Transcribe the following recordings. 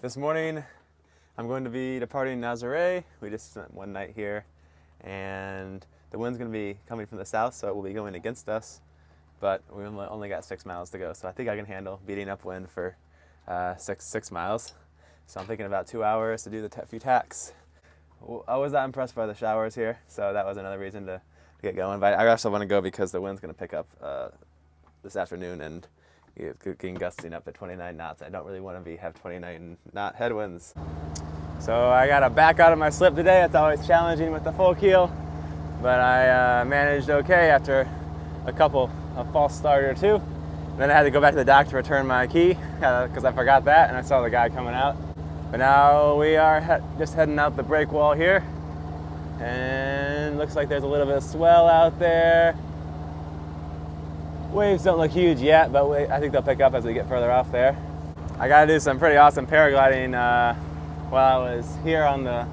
This morning, I'm going to be departing Nazaré. We just spent one night here, and the wind's going to be coming from the south, so it will be going against us. But we only got 6 miles to go, so I think I can handle beating up wind for 6 miles. So I'm thinking about 2 hours to do the few tacks. I was not impressed by the showers here, so that was another reason to get going. But I also want to go because the wind's going to pick up this afternoon, and getting gusting up to 29 knots. I don't really want to have 29 knot headwinds. So I got to back out of my slip today. It's always challenging with the full keel, but I managed okay after a false start or two. Then I had to go back to the dock to return my key because I forgot that, and I saw the guy coming out. But now we are just heading out the break wall here, and looks like there's a little bit of swell out there. Waves don't look huge yet, but I think they'll pick up as we get further off there. I got to do some pretty awesome paragliding while I was here on the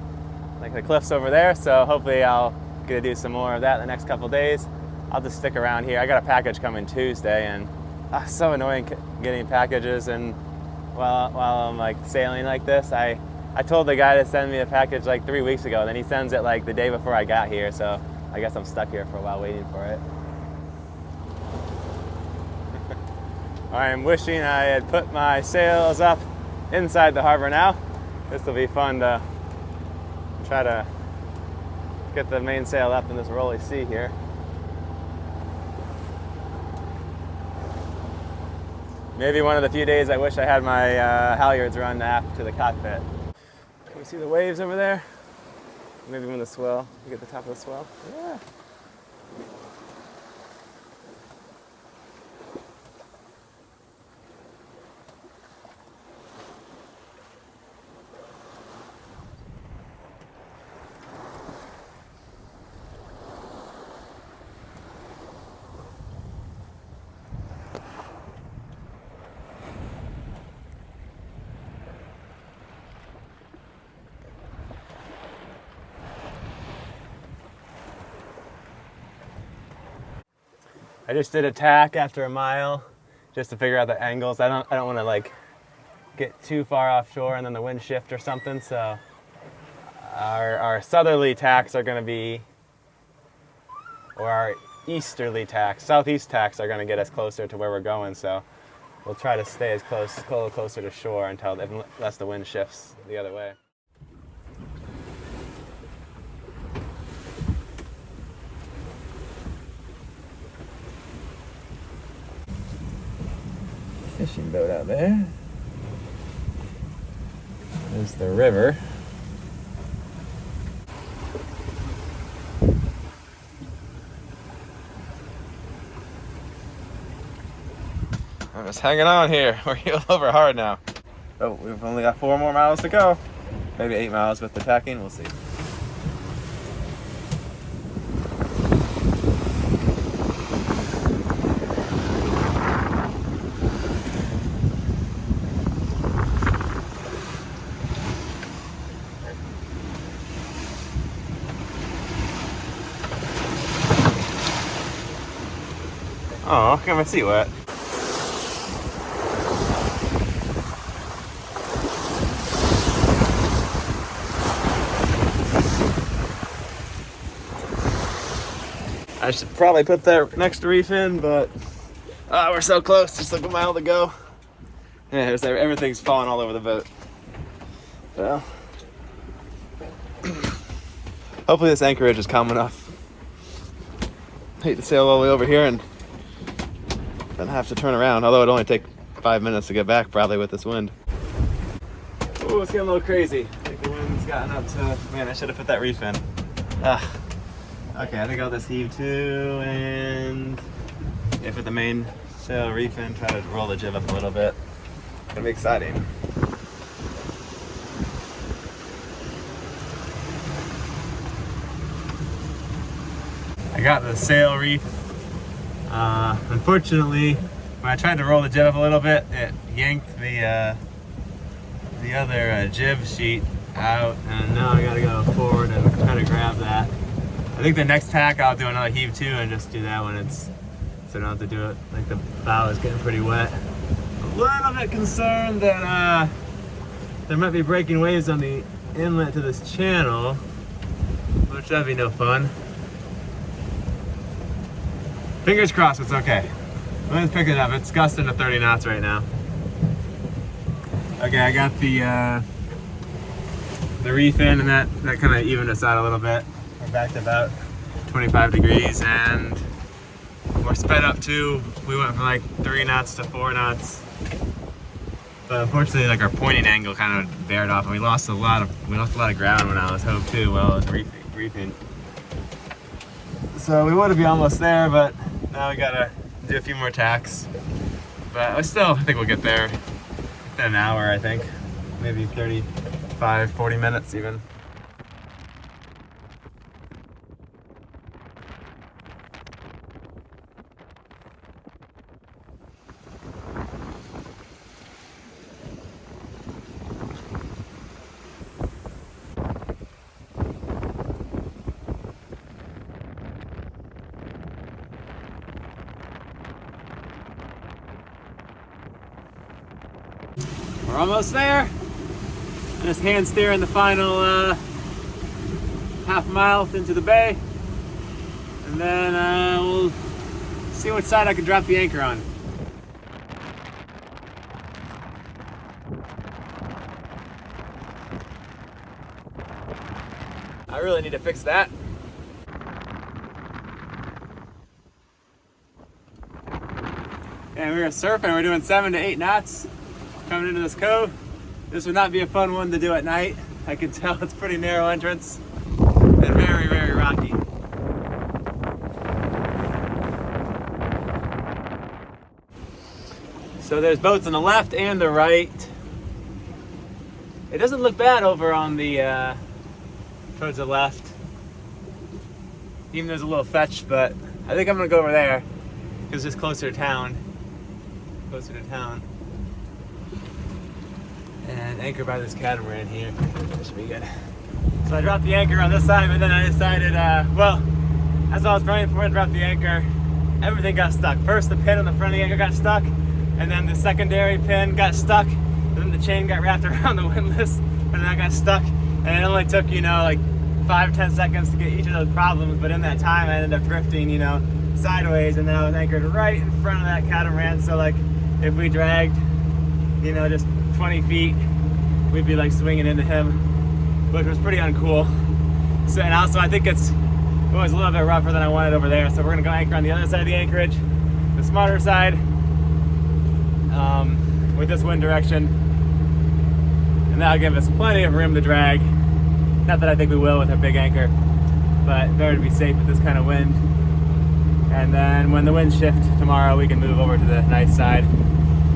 cliffs over there, so hopefully I'll get to do some more of that the next couple days. I'll just stick around here. I got a package coming Tuesday, and it's so annoying getting packages and while I'm sailing like this. I told the guy to send me a package 3 weeks ago, and then he sends it the day before I got here, so I guess I'm stuck here for a while waiting for it. I'm wishing I had put my sails up inside the harbor now. This will be fun to try to get the mainsail up in this rolly sea here. Maybe one of the few days I wish I had my halyards run aft to the cockpit. Can you see the waves over there? Maybe when the swell, you get the top of the swell. Yeah. I just did a tack after a mile just to figure out the angles. I don't want to get too far offshore and then the wind shift or something. So our southerly tacks are going to be, or our easterly tacks, southeast tacks are going to get us closer to where we're going. So we'll try to stay as closer to shore unless the wind shifts the other way. Fishing boat out there. There's the river. I'm just hanging on here. We're heel over hard now. Oh, we've only got 4 more miles to go. Maybe 8 miles with the tacking, we'll see. Oh, got my seat wet. I should probably put that next reef in, but we're so close, just a mile to go. Yeah, everything's falling all over the boat. Well, hopefully this anchorage is calm enough. Hate to sail all the way over here and then have to turn around, although it'd only take 5 minutes to get back probably with this wind. Oh, it's getting a little crazy. I think the wind's gotten up to, man, I should have put that reef in. Okay, I think I'll just heave to and put the main sail reef in, try to roll the jib up a little bit. It'll be exciting. I got the sail reef. Unfortunately, when I tried to roll the jib up a little bit, it yanked the other jib sheet out, and now I gotta go forward and try to grab that. I think the next tack I'll do another heave to and just do that when it's, so I don't have to do it, the bow is getting pretty wet. A little bit concerned that There might be breaking waves on the inlet to this channel, which that'd be no fun. Fingers crossed it's okay. The wind's picking up. It's gusting to 30 knots right now. Okay, I got the reef in, and that kind of evened us out a little bit. We're back to about 25 degrees, and we're sped up too. We went from like 3 knots to 4 knots. But unfortunately, like our pointing angle kind of bared off, and we lost a lot of ground when I was hove too while I was reefing. So we want to be almost there, but now we gotta do a few more tacks. But I think we'll get there in an hour, I think. Maybe 35, 40 minutes even. We're almost there. Just hand steering the final half mile into the bay, and then we'll see which side I can drop the anchor on. I really need to fix that. And we were surfing, we're doing 7 to 8 knots. Coming into this cove. This would not be a fun one to do at night. I can tell it's pretty narrow entrance and very, very rocky. So there's boats on the left and the right. It doesn't look bad over on the towards the left. Even there's a little fetch, but I think I'm gonna go over there because it's closer to town. And anchor by this catamaran here. That should be good. So I dropped the anchor on this side, but then I decided, well, as I was praying for it, drop the anchor, everything got stuck. First, the pin on the front of the anchor got stuck, and then the secondary pin got stuck, and then the chain got wrapped around the windlass, and then I got stuck. And it only took, like 5-10 seconds to get each of those problems, but in that time I ended up drifting, sideways, and then I was anchored right in front of that catamaran. So like, if we dragged, just 20 feet, we'd be like swinging into him, which was pretty uncool. So, and also I think it was a little bit rougher than I wanted over there, so we're gonna go anchor on the other side of the anchorage, the smarter side, with this wind direction, and that'll give us plenty of room to drag. Not that I think we will with a big anchor, but better to be safe with this kind of wind. And then when the winds shift tomorrow, we can move over to the nice side.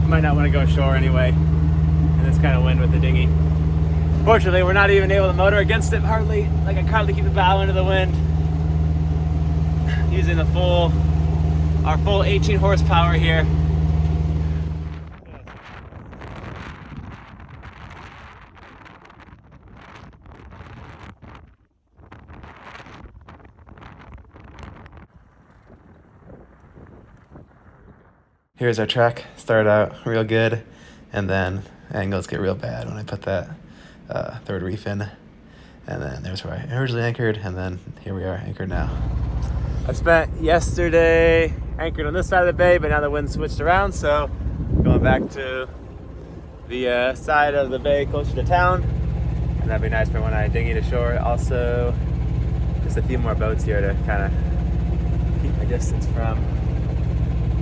Might not want to go ashore anyway in this kind of wind with the dinghy. Fortunately, we're not even able to motor against it hardly. Like, I can hardly keep the bow into the wind. Using our full 18 horsepower here. Here's our track. Started out real good, and then angles get real bad when I put that third reef in. And then there's where I originally anchored, and then here we are anchored now. I spent yesterday anchored on this side of the bay, but now the wind switched around, so going back to the side of the bay closer to town, and that'd be nice for when I dinghy to shore. Also, just a few more boats here to kind of keep my distance from.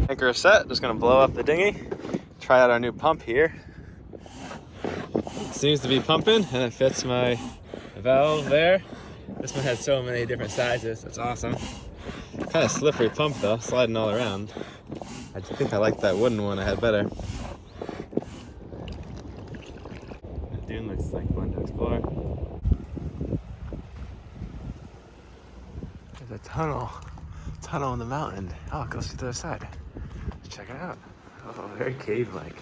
Anchor set, just gonna blow up the dinghy, try out our new pump here. Seems to be pumping, and it fits my valve there. This one has so many different sizes, that's awesome. Kind of slippery pump though, sliding all around. I think I like that wooden one I had better. The dune looks like fun to explore. There's a tunnel in the mountain. Oh, it goes to the other side. Check it out. Oh, very cave-like.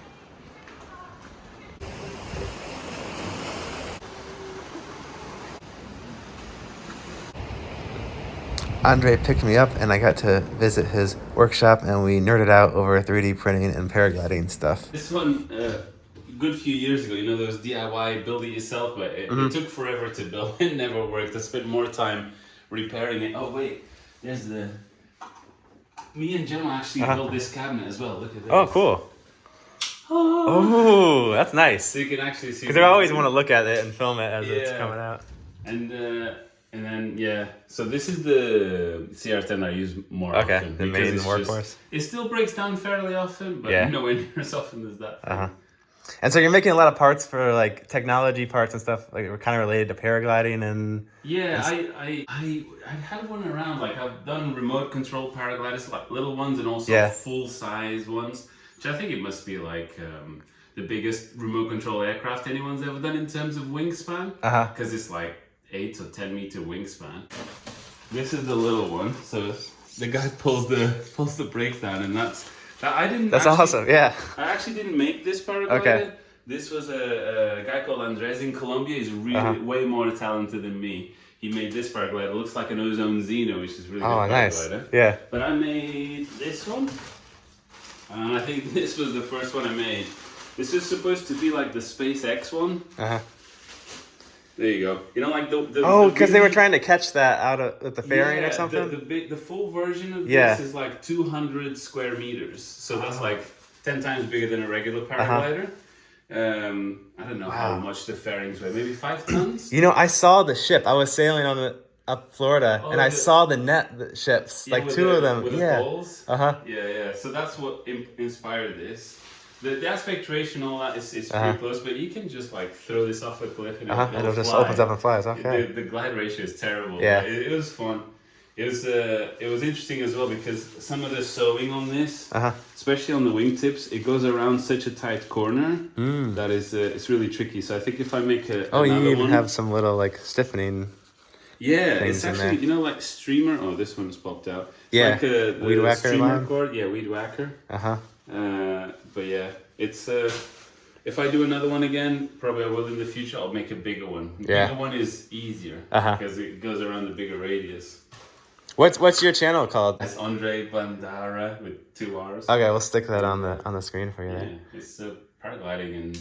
Andre picked me up, and I got to visit his workshop, and we nerded out over 3D printing and paragliding stuff. This one good few years ago. You know, those DIY build it yourself, but it took forever to build. It never worked. I spent more time repairing it. Oh wait, there's the. Me and Gemma actually built this cabinet as well. Look at this. Oh, cool. Oh, that's nice. So you can actually see. Because I always want to look at it and film it as it's coming out. And then so this is the CR10 I use more often. Okay, the main workhorse. It still breaks down fairly often, but nowhere near as often as that. And so you're making a lot of parts for like technology parts and stuff like we're kind of related to paragliding and. Yeah, I had one around. Like I've done remote control paragliders, like little ones, and also full size ones. Which I think it must be like the biggest remote control aircraft anyone's ever done in terms of wingspan. Because it's like 8 or 10 meter wingspan. This is the little one. So the guy pulls the brakes down, and that's awesome. Yeah. I actually didn't make this paraglider. Okay. This was a guy called Andres in Colombia. He's really way more talented than me. He made this paraglider. It looks like an Ozone Xeno, which is really good paraglider. Nice. Yeah. But I made this one. And I think this was the first one I made. This is supposed to be like the SpaceX one. There you go. You know, like the because they were trying to catch that out at the fairing or something? The full version of this is like 200 square meters. So that's like 10 times bigger than a regular paraglider. I don't know how much the fairings weigh. Maybe 5 tons? You know, I saw the ship. I was sailing on up Florida, and I saw the ships, like two of them. With the poles. Yeah. So that's what inspired this. The aspect ratio and all that is pretty close, but you can just like throw this off a cliff and it'll just opens up and flies. Okay. The glide ratio is terrible. Yeah. It was fun. It was interesting as well because some of the sewing on this, especially on the wingtips, it goes around such a tight corner that is it's really tricky. So I think if I make you even have some little like stiffening. Yeah, it's actually, you know, like streamer. Oh, this one's popped out. It's like a weed whacker streamer line? cord. Yeah, weed whacker. But yeah, it's if I do another one again, probably I will in the future. I'll make a bigger one. The bigger one is easier because it goes around the bigger radius. What's your channel called? It's Andre Bandara with 2 R's. Okay, we'll stick that on the screen for you. Yeah, it's paragliding and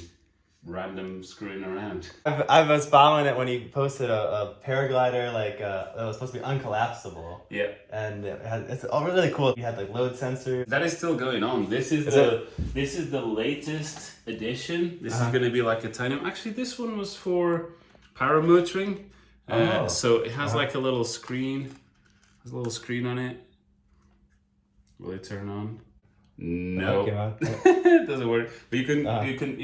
random screwing around. I was following it when he posted a paraglider like that was supposed to be uncollapsible. Yeah. And it's all really cool. You had like load sensors. That is still going on. This is the latest edition. This is going to be like a tiny. Actually, this one was for paramotoring. So it has like a little screen. There's a little screen on it. Will it turn on? No, it doesn't work. But you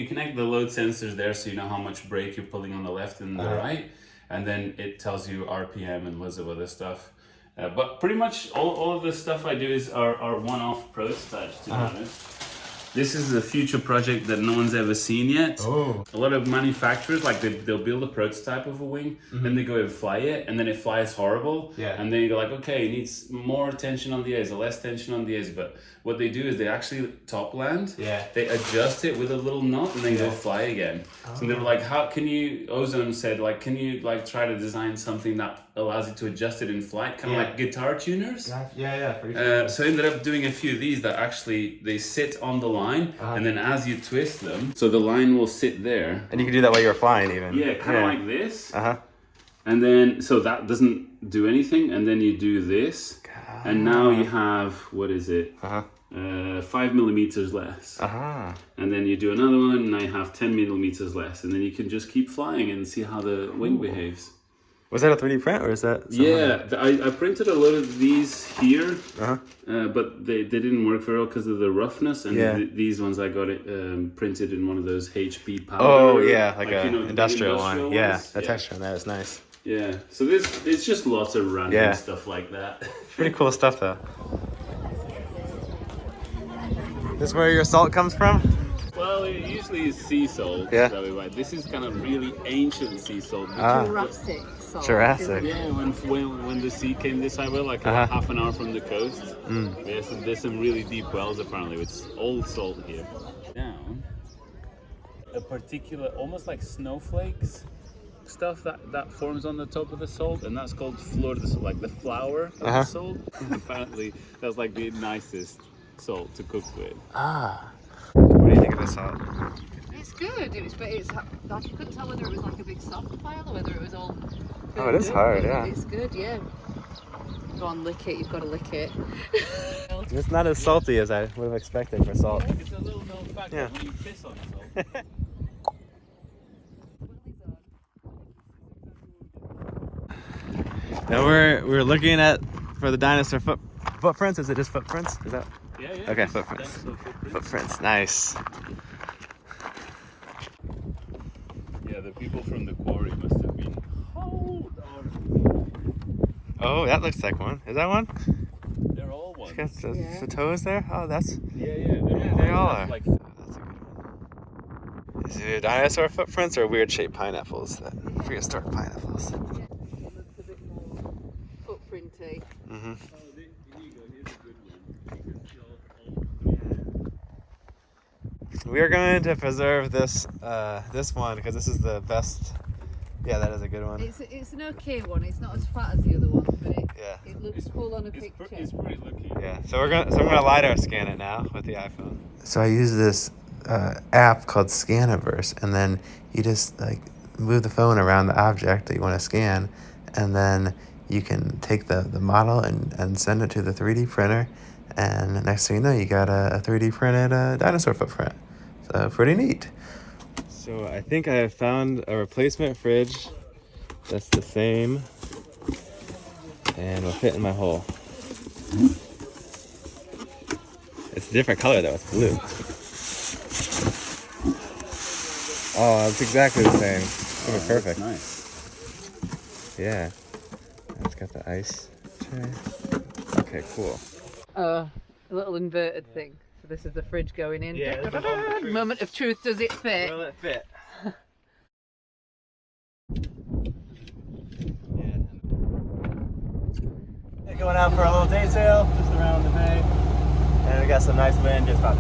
connect the load sensors there, so you know how much brake you're pulling on the left and the right, and then it tells you RPM and loads of other stuff. But pretty much all of the stuff I do are one-off prototypes. To be honest, this is a future project that no one's ever seen yet. A lot of manufacturers they'll build a prototype of a wing, then they go and fly it, and then it flies horrible. And then you go like, okay, it needs more tension on the edge, or less tension on the edge. But what they do is they actually top land. They adjust it with a little knot, and then go fly again. So they were like, how can you? Ozone said like, can you like try to design something that allows you to adjust it in flight, kind of like guitar tuners? For sure. So I ended up doing a few of these that actually they sit on the line, and then as you twist them, so the line will sit there. And you can do that while you're flying, even. Yeah, kind of like this. And then so that doesn't do anything, and then you do this, and now you have what is it? 5 millimeters less. And then you do another one, and now you have 10 millimeters less, and then you can just keep flying and see how the wing behaves. Was that a 3D print or is that? I printed a lot of these here, but they didn't work very well because of the roughness. And these ones I got it printed in one of those HB powder. Oh yeah, like an industrial one. Ones. Yeah, the texture on that is nice. Yeah, so it's just lots of random stuff like that. Pretty cool stuff though. This is where your salt comes from? Well, it usually is sea salt. That we buy. This is kind of really ancient sea salt. Jurassic salt. Jurassic. Yeah, when the sea came this way, like half an hour from the coast. There's some really deep wells apparently with old salt here. Down a particular, almost like snowflakes stuff that forms on the top of the salt, and that's called flor de salt, like the flower of the salt. Apparently, that's like the nicest salt to cook with. What do you think of this salt? It's It's good. But it's I couldn't tell whether it was like a big soft pile or whether it was all. Oh, it is hard, yeah. It's good, yeah. Go on, lick it. You've got to lick it. It's not as salty as I would have expected for salt. It's a little known fact that when you piss on salt. Now we're looking at for the dinosaur footprints. Is it just footprints? Is that? Yeah. Okay, footprints. Footprints. Nice. Yeah, the people from the quarry must have been. Hold on. Oh, that looks like one. Is that one? They're all ones. It's got the toes there. Oh, that's. Yeah. They all are. Like, Oh, that's a good one. Is it dinosaur footprints or weird shaped pineapples? That prehistoric pineapples. Looks a bit more footprinty. Mm-hmm. here you go. Here's a good one. We are going to preserve this this one because this is the best. Yeah, that is a good one. It's an okay one. It's not as fat as the other one, but it looks cool on a picture. It's pretty looking. Yeah, so I'm gonna LiDAR scan it now with the iPhone. So I use this app called Scaniverse, and then you just like move the phone around the object that you want to scan, and then you can take the model and send it to the 3D printer, and next thing you know, you got a 3D printed dinosaur footprint. So pretty neat. So I think I have found a replacement fridge that's the same and will fit in my hole. It's a different color though, it's blue. Oh, it's exactly the same. It's perfect. Nice. Yeah. It's got the ice tray. Okay, cool. A little inverted thing. So this is the fridge going in. Yeah, this is Moment of truth. Does it fit? Will it fit? Going out for a little day sail just around the bay, and we got some nice wind, just about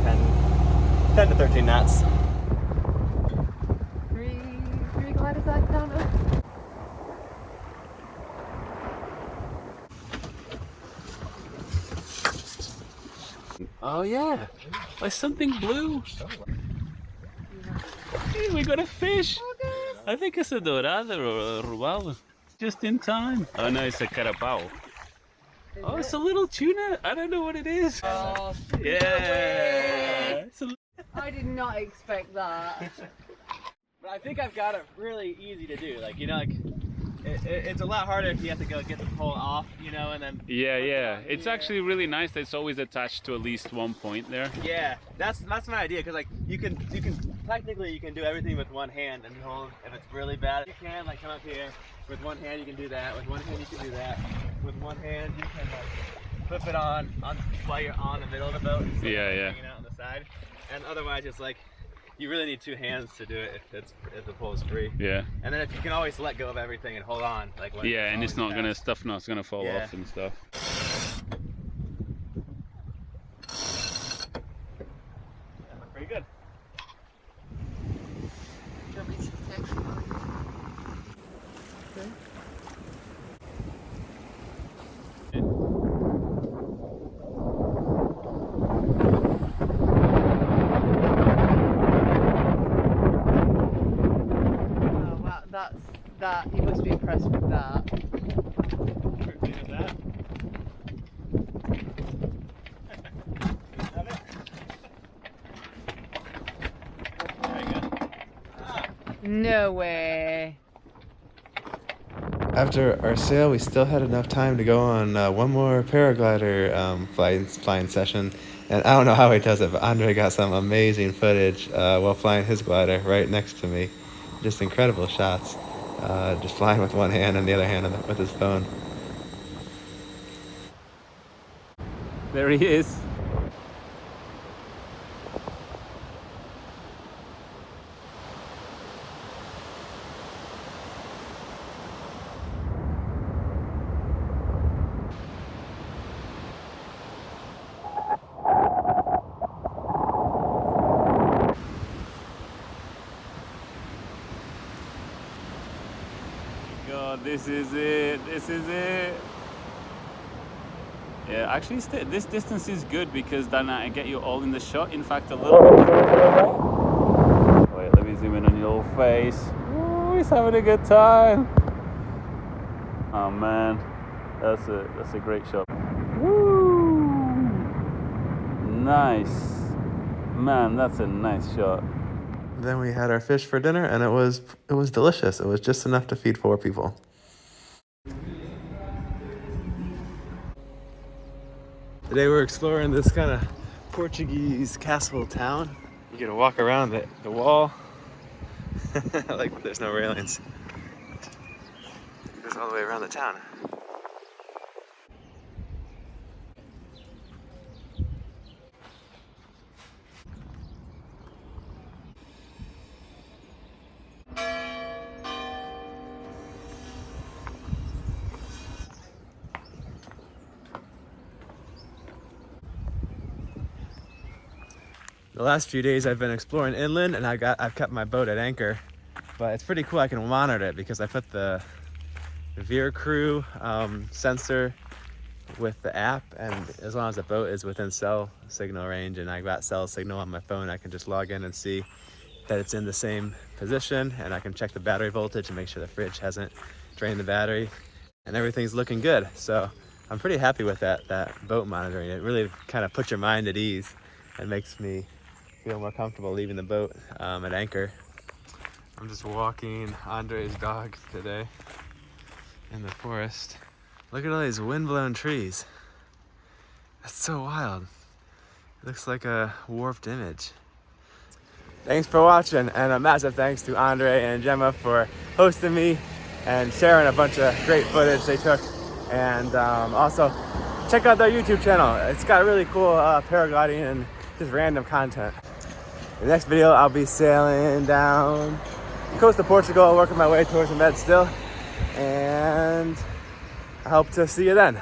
10 to 13 knots. Three gliders I counted. Oh yeah, like something blue. Hey, we got a fish. I think it's a dorado or a robalo. Just in time. Oh no, it's a carapao. Oh, it's a little tuna. I don't know what it is. Oh, Yeah. I did not expect that. But I think I've got it really easy to do. Like, you know, like it's a lot harder if you have to go get the pole off, you know, and then. Yeah. It's actually really nice that it's always attached to at least one point there. Yeah, that's my idea, because like you can technically you can do everything with one hand and hold. If it's really bad, you can like come up here with one hand, you can do that. With one hand, you can do that. With one hand, you can like flip it on while you're on the middle of the boat. Yeah. Hanging out on the side, and otherwise it's like you really need two hands to do it if the pole is free. Yeah. And then if you can always let go of everything and hold on, like when Yeah, and it's not gonna fast. not gonna fall Yeah. off and stuff. Pretty good. Do you want me to take it? Okay. Oh, wow, that. You must be impressed with that. No way. After our sail, we still had enough time to go on one more paraglider flying session. And I don't know how he does it, but Andre got some amazing footage while flying his glider right next to me. Just incredible shots. Just flying with one hand and the other hand with his phone. There he is. God, this is it. Yeah, actually this distance is good because then I get you all in the shot. In fact, a little bit. Wait, let me old face. Ooh, he's having a good time. Oh man, that's a great shot. Woo! Nice. Man, that's a nice shot. Then we had our fish for dinner, and it was delicious. It was just enough to feed 4 people. Today we're exploring this kind of Portuguese castle town. You get to walk around the wall. Like there's no railings. It goes all the way around the town. The last few days I've been exploring inland, and I've kept my boat at anchor, but it's pretty cool. I can monitor it because I put the Veer Crew sensor with the app, and as long as the boat is within cell signal range and I got cell signal on my phone, I can just log in and see that it's in the same position, and I can check the battery voltage and make sure the fridge hasn't drained the battery, and everything's looking good. So I'm pretty happy with that boat monitoring. It really kind of puts your mind at ease and makes me feel more comfortable leaving the boat at anchor. I'm just walking Andre's dog today in the forest. Look at all these windblown trees. That's so wild. It looks like a warped image. Thanks for watching, and a massive thanks to Andre and Gemma for hosting me and sharing a bunch of great footage they took. And also, check out their YouTube channel. It's got really cool paragliding and just random content. In the next video, I'll be sailing down the coast of Portugal, working my way towards the Med still, and I hope to see you then.